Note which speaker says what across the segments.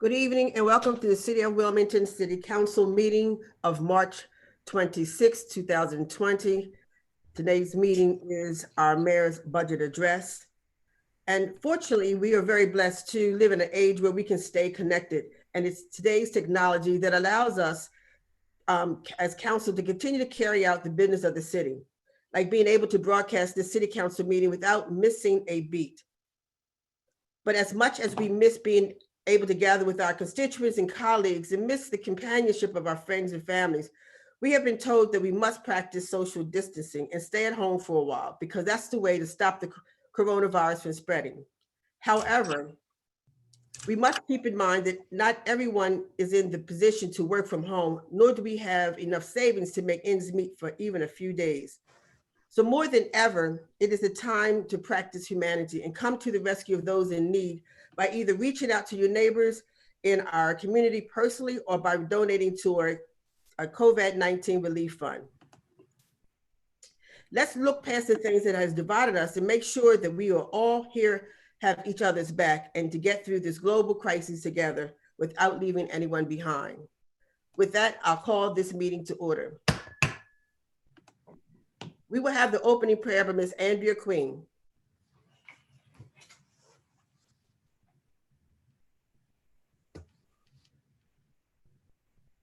Speaker 1: Good evening and welcome to the City of Wilmington City Council meeting of March 26, 2020. Today's meeting is our mayor's budget address. And fortunately, we are very blessed to live in an age where we can stay connected. And it's today's technology that allows us as council to continue to carry out the business of the city, like being able to broadcast the city council meeting without missing a beat. But as much as we miss being able to gather with our constituents and colleagues and miss the companionship of our friends and families, we have been told that we must practice social distancing and stay at home for a while because that's the way to stop the coronavirus from spreading. However, we must keep in mind that not everyone is in the position to work from home, nor do we have enough savings to make ends meet for even a few days. So more than ever, it is a time to practice humanity and come to the rescue of those in need by either reaching out to your neighbors in our community personally or by donating to our COVID-19 relief fund. Let's look past the things that has divided us and make sure that we are all here, have each other's back, and to get through this global crisis together without leaving anyone behind. With that, I'll call this meeting to order. We will have the opening prayer by Ms. Andrea Queen.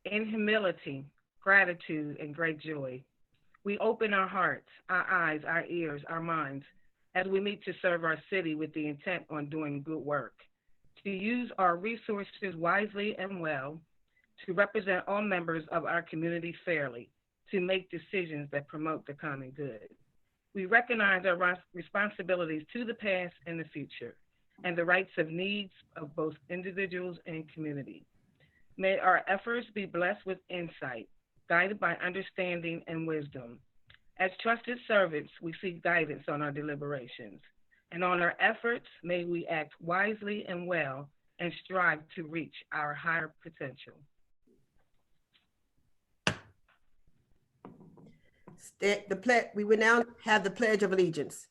Speaker 2: In humility, gratitude, and great joy, we open our hearts, our eyes, our ears, our minds, as we meet to serve our city with the intent on doing good work, to use our resources wisely and well, to represent all members of our community fairly, to make decisions that promote the common good. We recognize our responsibilities to the past and the future, and the rights of needs of both individuals and community. May our efforts be blessed with insight, guided by understanding and wisdom. As trusted servants, we seek guidance on our deliberations, and on our efforts, may we act wisely and well and strive to reach our higher potential.
Speaker 1: We will now have the Pledge of Allegiance.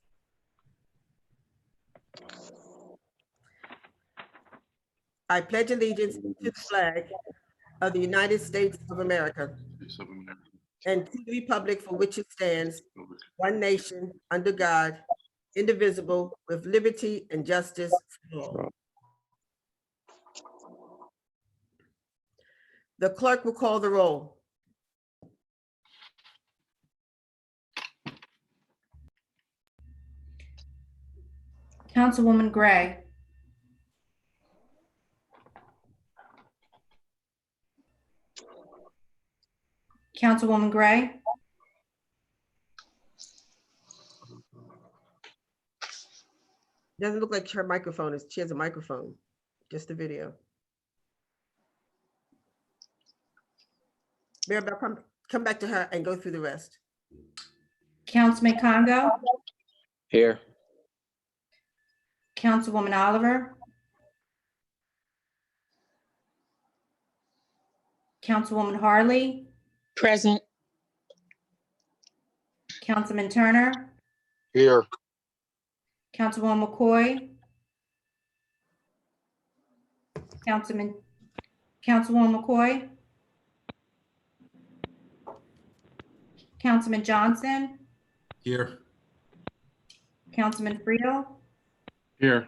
Speaker 1: I pledge allegiance to the flag of the United States of America and to the republic for which it stands, one nation, under God, indivisible, with liberty and justice for all. The clerk will call the roll.
Speaker 3: Councilwoman Gray. Councilwoman Gray.
Speaker 1: Doesn't look like her microphone is, she has a microphone, just a video. Mayor, come back to her and go through the rest.
Speaker 3: Councilman Congo.
Speaker 4: Here.
Speaker 3: Councilwoman Oliver. Councilwoman Harley.
Speaker 5: Present.
Speaker 3: Councilman Turner.
Speaker 4: Here.
Speaker 3: Councilwoman McCoy. Councilwoman McCoy. Councilman Johnson.
Speaker 4: Here.
Speaker 3: Councilman FREEL.
Speaker 4: Here.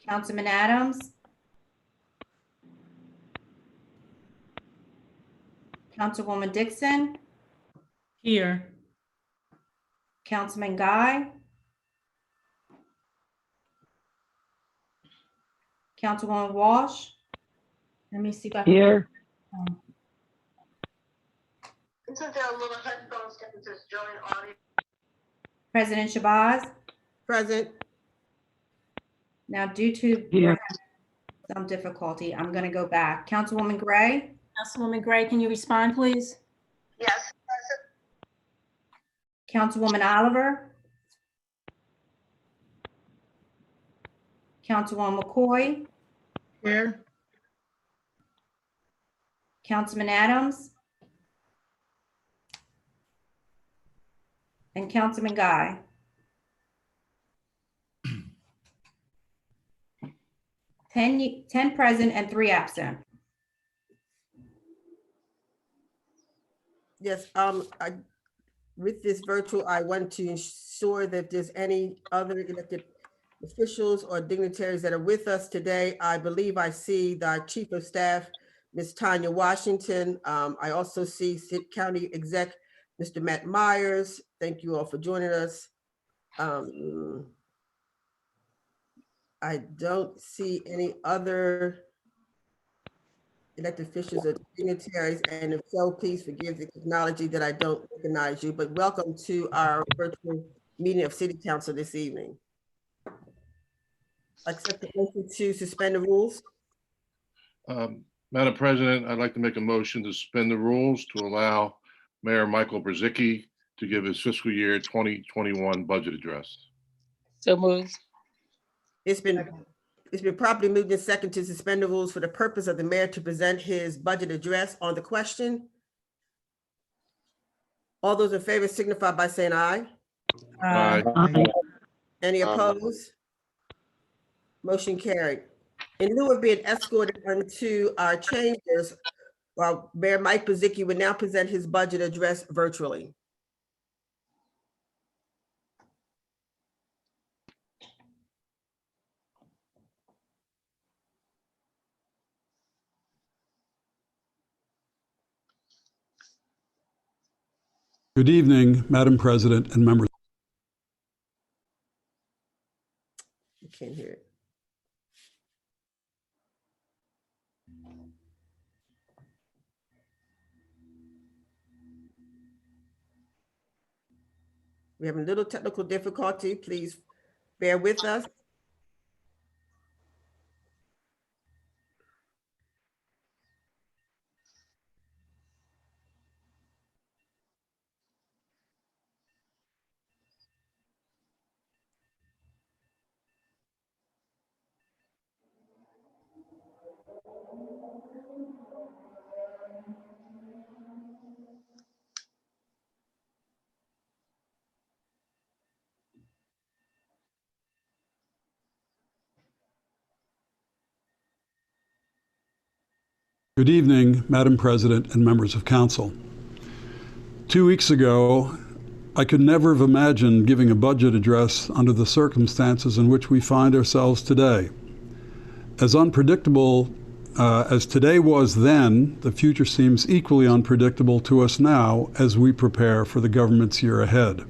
Speaker 3: Councilman Adams. Councilwoman Dixon.
Speaker 5: Here.
Speaker 3: Councilman Guy. Councilwoman Walsh. Let me see if I can.
Speaker 5: Here.
Speaker 3: President Shabazz.
Speaker 1: Present.
Speaker 3: Now, due to some difficulty, I'm going to go back. Councilwoman Gray.
Speaker 5: Councilwoman Gray, can you respond, please?
Speaker 6: Yes.
Speaker 3: Councilwoman Oliver. Councilwoman McCoy.
Speaker 5: Here.
Speaker 3: Councilman Adams. And Councilman Guy. 10 present and 3 absent.
Speaker 1: Yes, with this virtual, I want to ensure that if there's any other elected officials or dignitaries that are with us today. I believe I see the Chief of Staff, Ms. Tanya Washington. I also see County Exec, Mr. Matt Myers. Thank you all for joining us. I don't see any other elected officials or dignitaries, and if so, please forgive the technology that I don't recognize you, but welcome to our virtual meeting of City Council this evening. Accept the motion to suspend the rules.
Speaker 6: Madam President, I'd like to make a motion to suspend the rules to allow Mayor Michael Brzezicki to give his fiscal year 2021 budget address.
Speaker 5: So moved.
Speaker 1: It's been properly moved and second to suspend the rules for the purpose of the mayor to present his budget address. On the question, all those in favor signify by saying aye.
Speaker 6: Aye.
Speaker 1: Any opposed? Motion carried. In lieu of being escorted into our chambers, Mayor Mike Brzezicki will now present his budget address virtually.
Speaker 7: Good evening, Madam President and members.
Speaker 1: You can't hear it. We're having a little technical difficulty. Please bear with us.
Speaker 7: Good evening, Madam President and members of council. 2 weeks ago, I could never have imagined giving a budget address under the circumstances in which we find ourselves today. As unpredictable as today was then, the future seems equally unpredictable to us now as we prepare for the government's year ahead.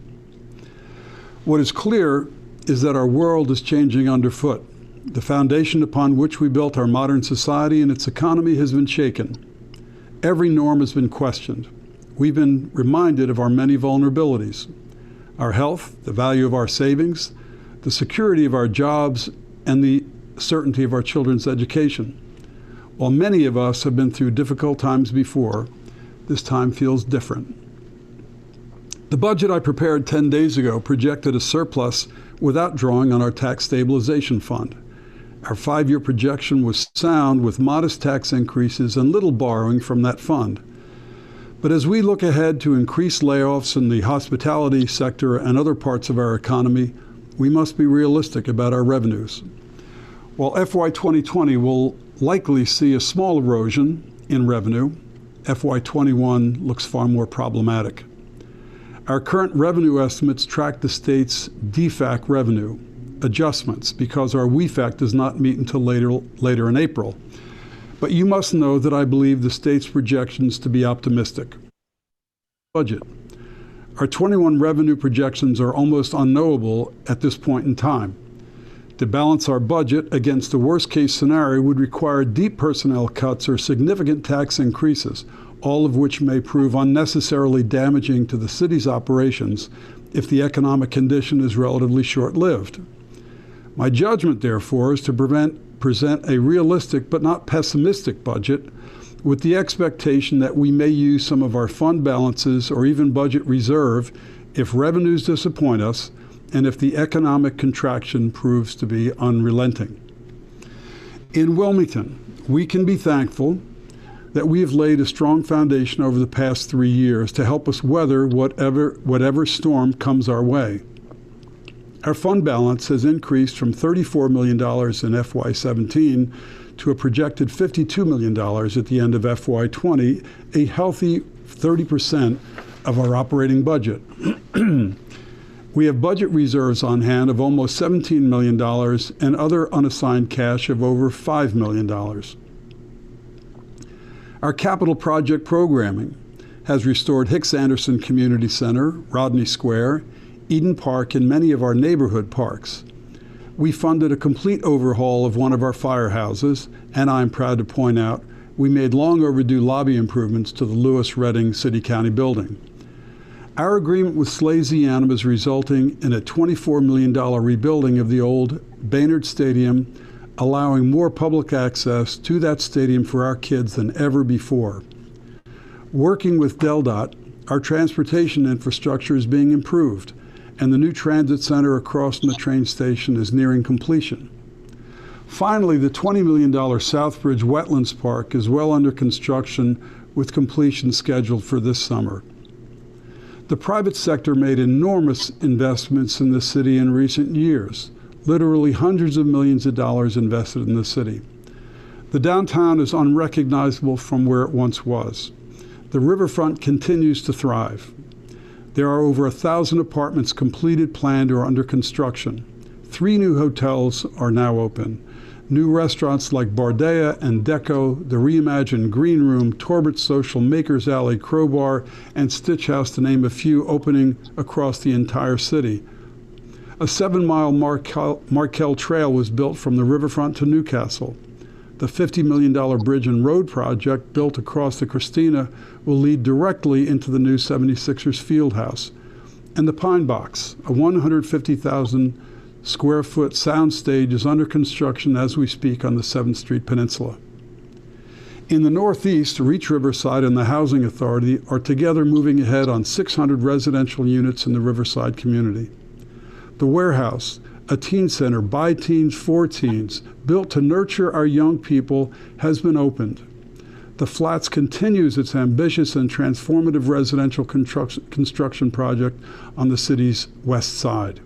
Speaker 7: What is clear is that our world is changing underfoot. The foundation upon which we built our modern society and its economy has been shaken. Every norm has been questioned. We've been reminded of our many vulnerabilities: our health, the value of our savings, the security of our jobs, and the certainty of our children's education. While many of us have been through difficult times before, this time feels different. The budget I prepared 10 days ago projected a surplus without drawing on our tax stabilization fund. Our 5-year projection was sound, with modest tax increases and little borrowing from that fund. But as we look ahead to increased layoffs in the hospitality sector and other parts of our economy, we must be realistic about our revenues. While FY 2020 will likely see a small erosion in revenue, FY 21 looks far more problematic. Our current revenue estimates track the state's DFAC revenue adjustments because our WEFAC does not meet until later in April. But you must know that I believe the state's projections to be optimistic. Budget. Our 21 revenue projections are almost unknowable at this point in time. To balance our budget against the worst-case scenario would require deep personnel cuts or significant tax increases, all of which may prove unnecessarily damaging to the city's operations if the economic condition is relatively short-lived. My judgment, therefore, is to present a realistic but not pessimistic budget with the expectation that we may use some of our fund balances or even budget reserve if revenues disappoint us and if the economic contraction proves to be unrelenting. In Wilmington, we can be thankful that we have laid a strong foundation over the past 3 years to help us weather whatever storm comes our way. Our fund balance has increased from $34 million in FY17 to a projected $52 million at the end of FY20, a healthy 30% of our operating budget. We have budget reserves on hand of almost $17 million and other unassigned cash of over $5 million. Our capital project programming has restored Hicks Anderson Community Center, Rodney Square, Eden Park, and many of our neighborhood parks. We funded a complete overhaul of one of our firehouses, and I'm proud to point out we made long overdue lobby improvements to the Lewis Redding City County building. Our agreement with Slazianum is resulting in a $24 million rebuilding of the old Baynard Stadium, allowing more public access to that stadium for our kids than ever before. Working with DelDOT, our transportation infrastructure is being improved, and the new transit center across from the train station is nearing completion. Finally, the $20 million Southbridge Wetlands Park is well under construction with completion scheduled for this summer. The private sector made enormous investments in the city in recent years, literally hundreds of millions of dollars invested in the city. The downtown is unrecognizable from where it once was. The riverfront continues to thrive. There are over 1,000 apartments completed, planned, or under construction. 3 new hotels are now open. New restaurants like Bardea and Deco, the reimagined Green Room, Torbert Social, Makers Alley, Crowbar, and Stitch House, to name a few, opening across the entire city. A 7-mile Markel Trail was built from the riverfront to Newcastle. The $50 million bridge and road project built across the Christina will lead directly into the new 76ers field house. And the Pine Box, a 150,000 square foot soundstage, is under construction as we speak on the 7th Street Peninsula. In the Northeast, Reach Riverside and the Housing Authority are together moving ahead on 600 residential units in the Riverside community. The Warehouse, a teen center by teens for teens, built to nurture our young people, has been opened. The Flats continues its ambitious and transformative residential construction project on the city's west side.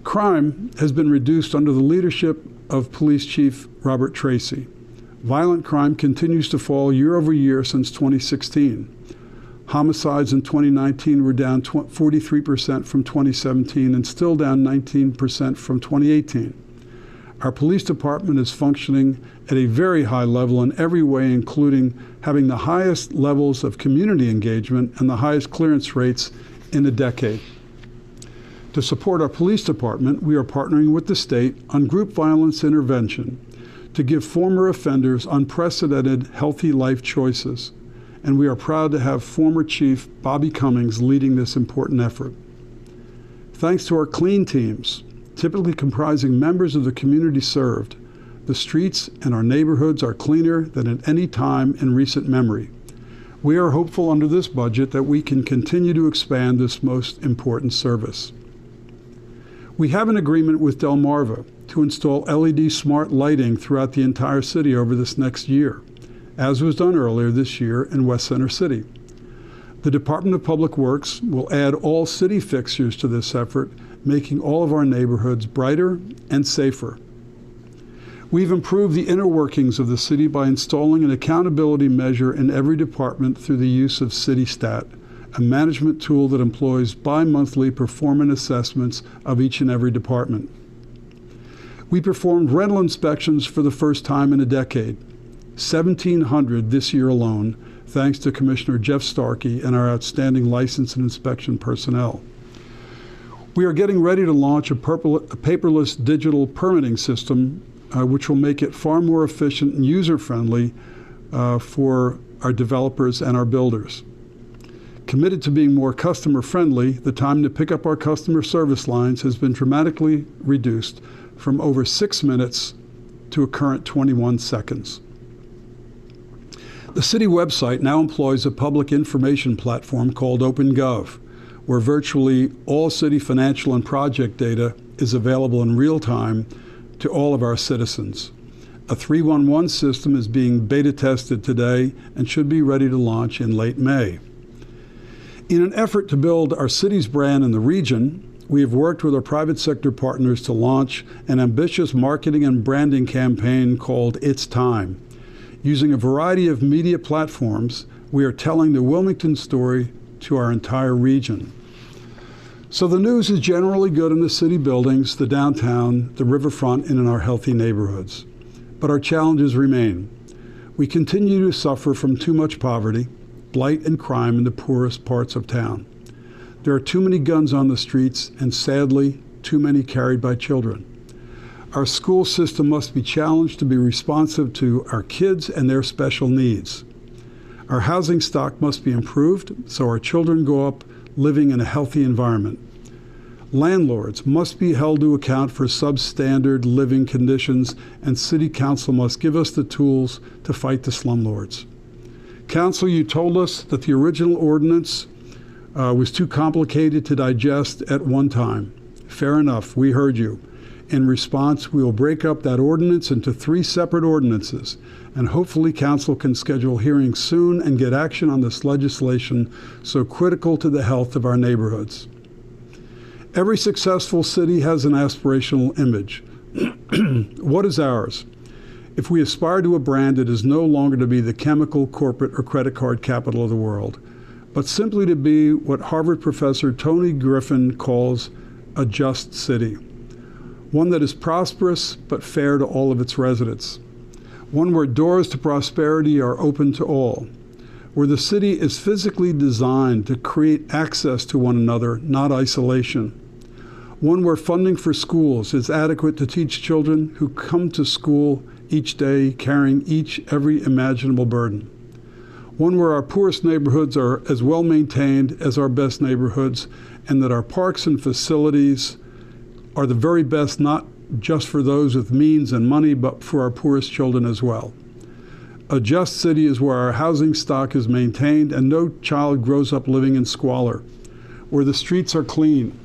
Speaker 7: Crime has been reduced under the leadership of Police Chief Robert Tracy. Violent crime continues to fall year over year since 2016. Homicides in 2019 were down 43% from 2017 and still down 19% from 2018. Our police department is functioning at a very high level in every way, including having the highest levels of community engagement and the highest clearance rates in a decade. To support our police department, we are partnering with the state on group violence intervention to give former offenders unprecedented healthy life choices. And we are proud to have former Chief Bobby Cummings leading this important effort. Thanks to our clean teams, typically comprising members of the community served, the streets and our neighborhoods are cleaner than at any time in recent memory. We are hopeful under this budget that we can continue to expand this most important service. We have an agreement with Delmarva to install LED smart lighting throughout the entire city over this next year, as was done earlier this year in West Center City. The Department of Public Works will add all city fixtures to this effort, making all of our neighborhoods brighter and safer. We've improved the inner workings of the city by installing an accountability measure in every department through the use of CityStat, a management tool that employs bi-monthly performance assessments of each and every department. We performed rental inspections for the first time in a decade, 1,700 this year alone, thanks to Commissioner Jeff Starkey and our outstanding license and inspection personnel. We are getting ready to launch a paperless digital permitting system, which will make it far more efficient and user-friendly for our developers and our builders. Committed to being more customer-friendly, the time to pick up our customer service lines has been dramatically reduced from over 6 minutes to a current 21 seconds. The city website now employs a public information platform called OpenGov, where virtually all city financial and project data is available in real time to all of our citizens. A 311 system is being beta tested today and should be ready to launch in late May. In an effort to build our city's brand in the region, we have worked with our private sector partners to launch an ambitious marketing and branding campaign called It's Time. Using a variety of media platforms, we are telling the Wilmington story to our entire region. So the news is generally good in the city buildings, the downtown, the riverfront, and in our healthy neighborhoods. But our challenges remain. We continue to suffer from too much poverty, blight, and crime in the poorest parts of town. There are too many guns on the streets, and sadly, too many carried by children. Our school system must be challenged to be responsive to our kids and their special needs. Our housing stock must be improved so our children grow up living in a healthy environment. Landlords must be held to account for substandard living conditions, and City Council must give us the tools to fight the slumlords. Council, you told us that the original ordinance was too complicated to digest at one time. Fair enough, we heard you. In response, we will break up that ordinance into 3 separate ordinances, and hopefully Council can schedule hearings soon and get action on this legislation so critical to the health of our neighborhoods. Every successful city has an aspirational image. What is ours? If we aspire to a brand, it is no longer to be the chemical, corporate, or credit card capital of the world, but simply to be what Harvard professor Tony Griffin calls a just city. One that is prosperous but fair to all of its residents. One where doors to prosperity are open to all. Where the city is physically designed to create access to one another, not isolation. One where funding for schools is adequate to teach children who come to school each day carrying every imaginable burden. One where our poorest neighborhoods are as well maintained as our best neighborhoods, and that our parks and facilities are the very best, not just for those with means and money, but for our poorest children as well. A just city is where our housing stock is maintained and no child grows up living in squalor, where the streets are clean,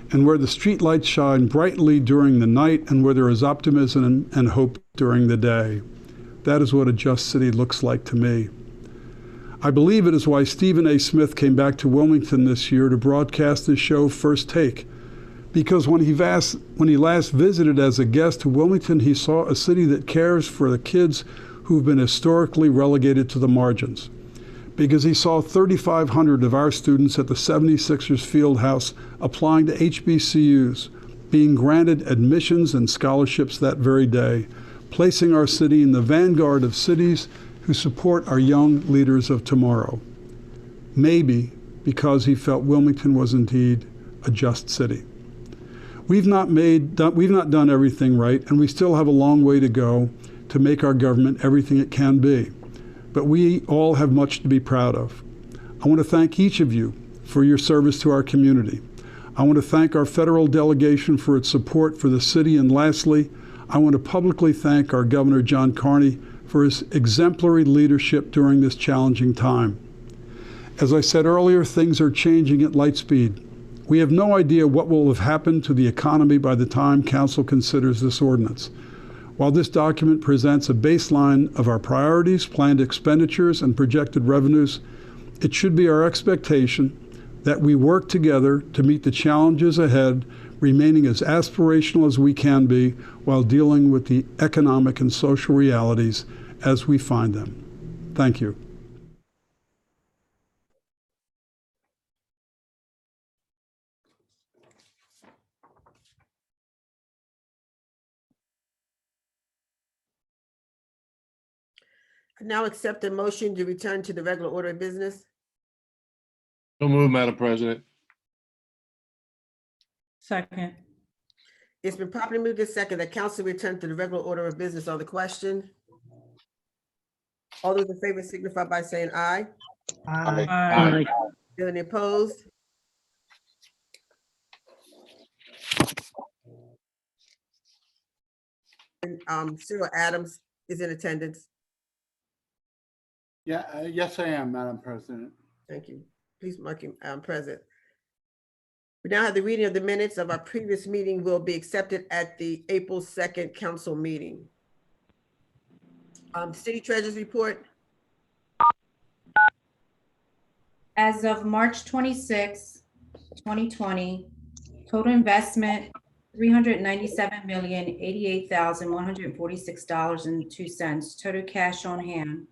Speaker 7: and where the street lights shine brightly during the night, and where there is optimism and hope during the day. That is what a just city looks like to me. I believe it is why Stephen A. Smith came back to Wilmington this year to broadcast his show First Take. Because when he last visited as a guest to Wilmington, he saw a city that cares for the kids who've been historically relegated to the margins. Because he saw 3,500 of our students at the 76ers field house applying to HBCUs, being granted admissions and scholarships that very day, placing our city in the vanguard of cities who support our young leaders of tomorrow. Maybe because he felt Wilmington was indeed a just city. We've not done everything right, and we still have a long way to go to make our government everything it can be. But we all have much to be proud of. I want to thank each of you for your service to our community. I want to thank our federal delegation for its support for the city. And lastly, I want to publicly thank our Governor John Carney for his exemplary leadership during this challenging time. As I said earlier, things are changing at light speed. We have no idea what will have happened to the economy by the time Council considers this ordinance. While this document presents a baseline of our priorities, planned expenditures, and projected revenues, it should be our expectation that we work together to meet the challenges ahead, remaining as aspirational as we can be while dealing with the economic and social realities as we find them. Thank you.
Speaker 1: I now accept a motion to return to the regular order of business.
Speaker 6: So moved, Madam President.
Speaker 5: Second.
Speaker 1: It's been properly moved and second that council return to the regular order of business on the question. All those in favor signify by saying aye.
Speaker 5: Aye.
Speaker 1: Any opposed? And, Cyril Adams is in attendance.
Speaker 8: Yeah, yes, I am, Madam President.
Speaker 1: Thank you. Please mark him present. We now have the reading of the minutes of our previous meeting will be accepted at the April 2nd council meeting. City Treasurer's report.
Speaker 3: As of March 26, 2020, Total investment, $397,088,146.02. Total cash on hand,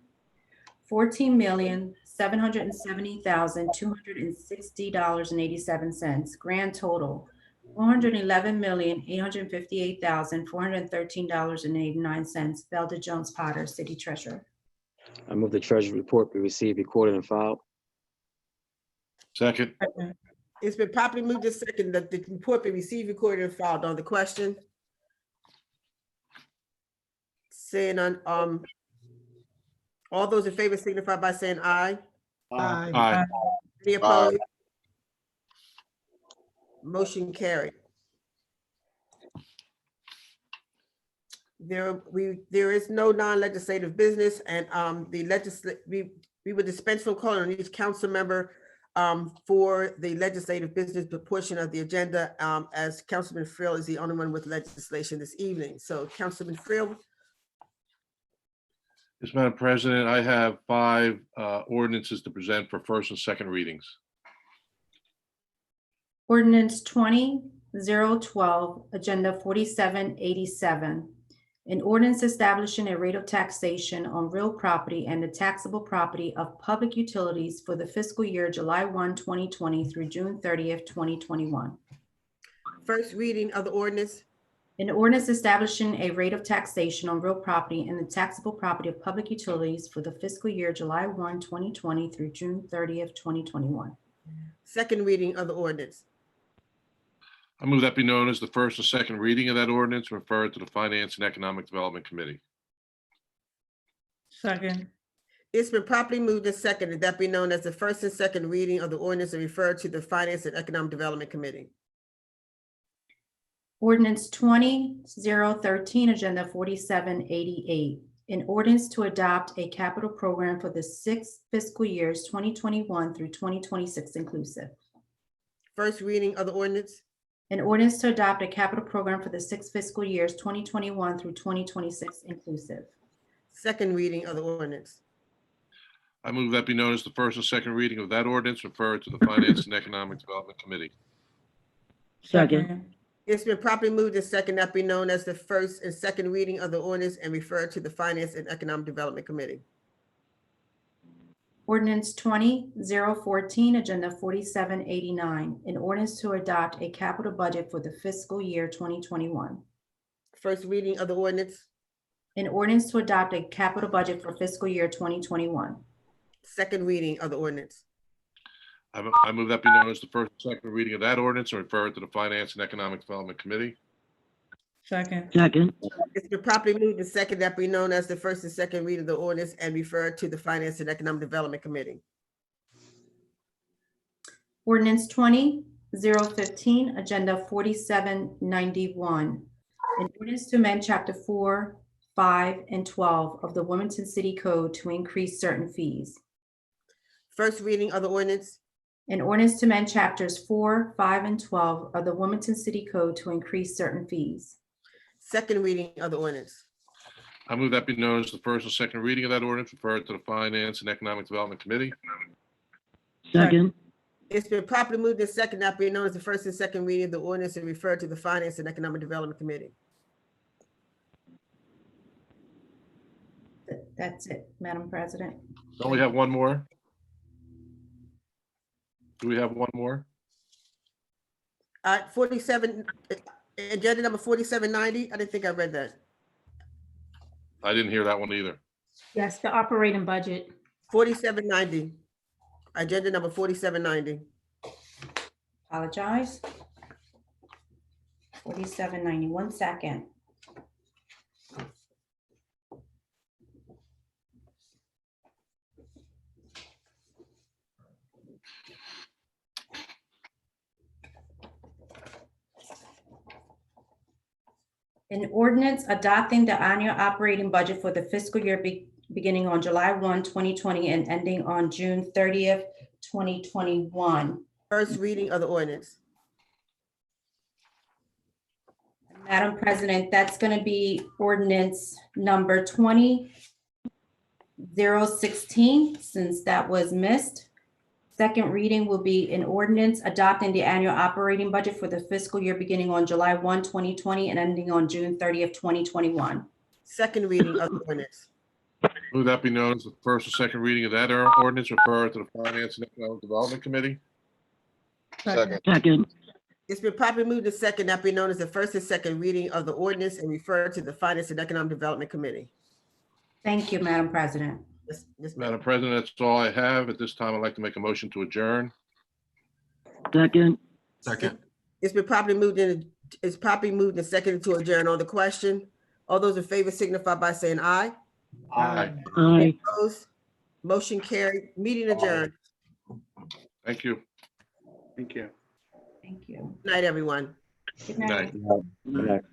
Speaker 3: $14,770,260.87. Grand total, $411,858,413.89. Velda Jones Potter, City Treasurer.
Speaker 4: I move the treasury report be received, recorded, and filed.
Speaker 6: Second.
Speaker 5: Second.
Speaker 1: It's been properly moved and second that the report be received, recorded, and filed. On the question? Saying none, all those in favor signify by saying aye.
Speaker 8: Aye.
Speaker 6: Aye.
Speaker 1: Any opposed? Motion carried. There is no non-legislative business, and we would dispense from calling on each council member for the legislative business portion of the agenda, as Councilman FREEL is the only one with legislation this evening. So Councilman FREEL.
Speaker 6: Yes, Madam President, I have 5 ordinances to present for first and second readings.
Speaker 3: Ordinance 20-012, Agenda 4787. An ordinance establishing a rate of taxation on real property and the taxable property of public utilities for the fiscal year July 1, 2020 through June 30th, 2021.
Speaker 1: First reading of the ordinance.
Speaker 3: An ordinance establishing a rate of taxation on real property and the taxable property of public utilities for the fiscal year July 1, 2020 through June 30th, 2021.
Speaker 1: Second reading of the ordinance.
Speaker 6: I move that be known as the first and second reading of that ordinance, referred to the Finance and Economic Development Committee.
Speaker 5: Second.
Speaker 1: It's been properly moved and seconded that be known as the first and second reading of the ordinance and referred to the Finance and Economic Development Committee.
Speaker 3: Ordinance 20-013, Agenda 4788. An ordinance to adopt a capital program for the 6 fiscal years 2021 through 2026 inclusive.
Speaker 1: First reading of the ordinance.
Speaker 3: An ordinance to adopt a capital program for the 6 fiscal years 2021 through 2026 inclusive.
Speaker 1: Second reading of the ordinance.
Speaker 6: I move that be known as the first and second reading of that ordinance, referred to the Finance and Economic Development Committee.
Speaker 5: Second.
Speaker 1: It's been properly moved and seconded that be known as the first and second reading of the ordinance and referred to the Finance and Economic Development Committee.
Speaker 3: Ordinance 20-014, Agenda 4789. An ordinance to adopt a capital budget for the fiscal year 2021.
Speaker 1: First reading of the ordinance.
Speaker 3: An ordinance to adopt a capital budget for fiscal year 2021.
Speaker 1: Second reading of the ordinance.
Speaker 6: I move that be known as the first and second reading of that ordinance and referred to the Finance and Economic Development Committee.
Speaker 5: Second.
Speaker 1: It's been properly moved and seconded that be known as the first and second reading of the ordinance and referred to the Finance and Economic Development Committee.
Speaker 3: Ordinance 20-015, Agenda 4791. An ordinance to amend Chapter 4, 5, and 12 of the Wilmington City Code to increase certain fees.
Speaker 1: First reading of the ordinance.
Speaker 3: An ordinance to amend Chapters 4, 5, and 12 of the Wilmington City Code to increase certain fees.
Speaker 1: Second reading of the ordinance.
Speaker 6: I move that be known as the first and second reading of that ordinance, referred to the Finance and Economic Development Committee.
Speaker 5: Second.
Speaker 1: It's been properly moved and seconded that be known as the first and second reading of the ordinance and referred to the Finance and Economic Development Committee.
Speaker 3: That's it, Madam President.
Speaker 6: Don't we have one more? Do we have one more?
Speaker 1: 47, agenda number 4790. I didn't think I read that.
Speaker 6: I didn't hear that one either.
Speaker 5: Yes, the operating budget.
Speaker 1: 4790. Agenda number 4790.
Speaker 3: Apologize. 4790, 1 second. An ordinance adopting the annual operating budget for the fiscal year beginning on July 1, 2020 and ending on June 30th, 2021.
Speaker 1: First reading of the ordinance.
Speaker 3: Madam President, that's going to be ordinance number 20-016, since that was missed. Second reading will be an ordinance adopting the annual operating budget for the fiscal year beginning on July 1, 2020 and ending on June 30th, 2021.
Speaker 1: Second reading of the ordinance.
Speaker 6: Move that be known as the first and second reading of that ordinance referred to the Finance and Economic Development Committee.
Speaker 5: Second.
Speaker 1: It's been properly moved and second that be known as the first and second reading of the ordinance and referred to the Finance and Economic Development Committee.
Speaker 3: Thank you, Madam President.
Speaker 1: Yes,
Speaker 6: Madam President, that's all I have. At this time, I'd like to make a motion to adjourn.
Speaker 5: Second.
Speaker 1: It's been properly moved and seconded to adjourn. On the question, all those in favor signify by saying aye.
Speaker 6: Aye.
Speaker 5: Aye.
Speaker 1: Opposed? Motion carried. Meeting adjourned.
Speaker 6: Thank you.
Speaker 8: Thank you.
Speaker 3: Thank you.
Speaker 1: Good night, everyone.
Speaker 3: Good
Speaker 6: Good night.
Speaker 4: Good night.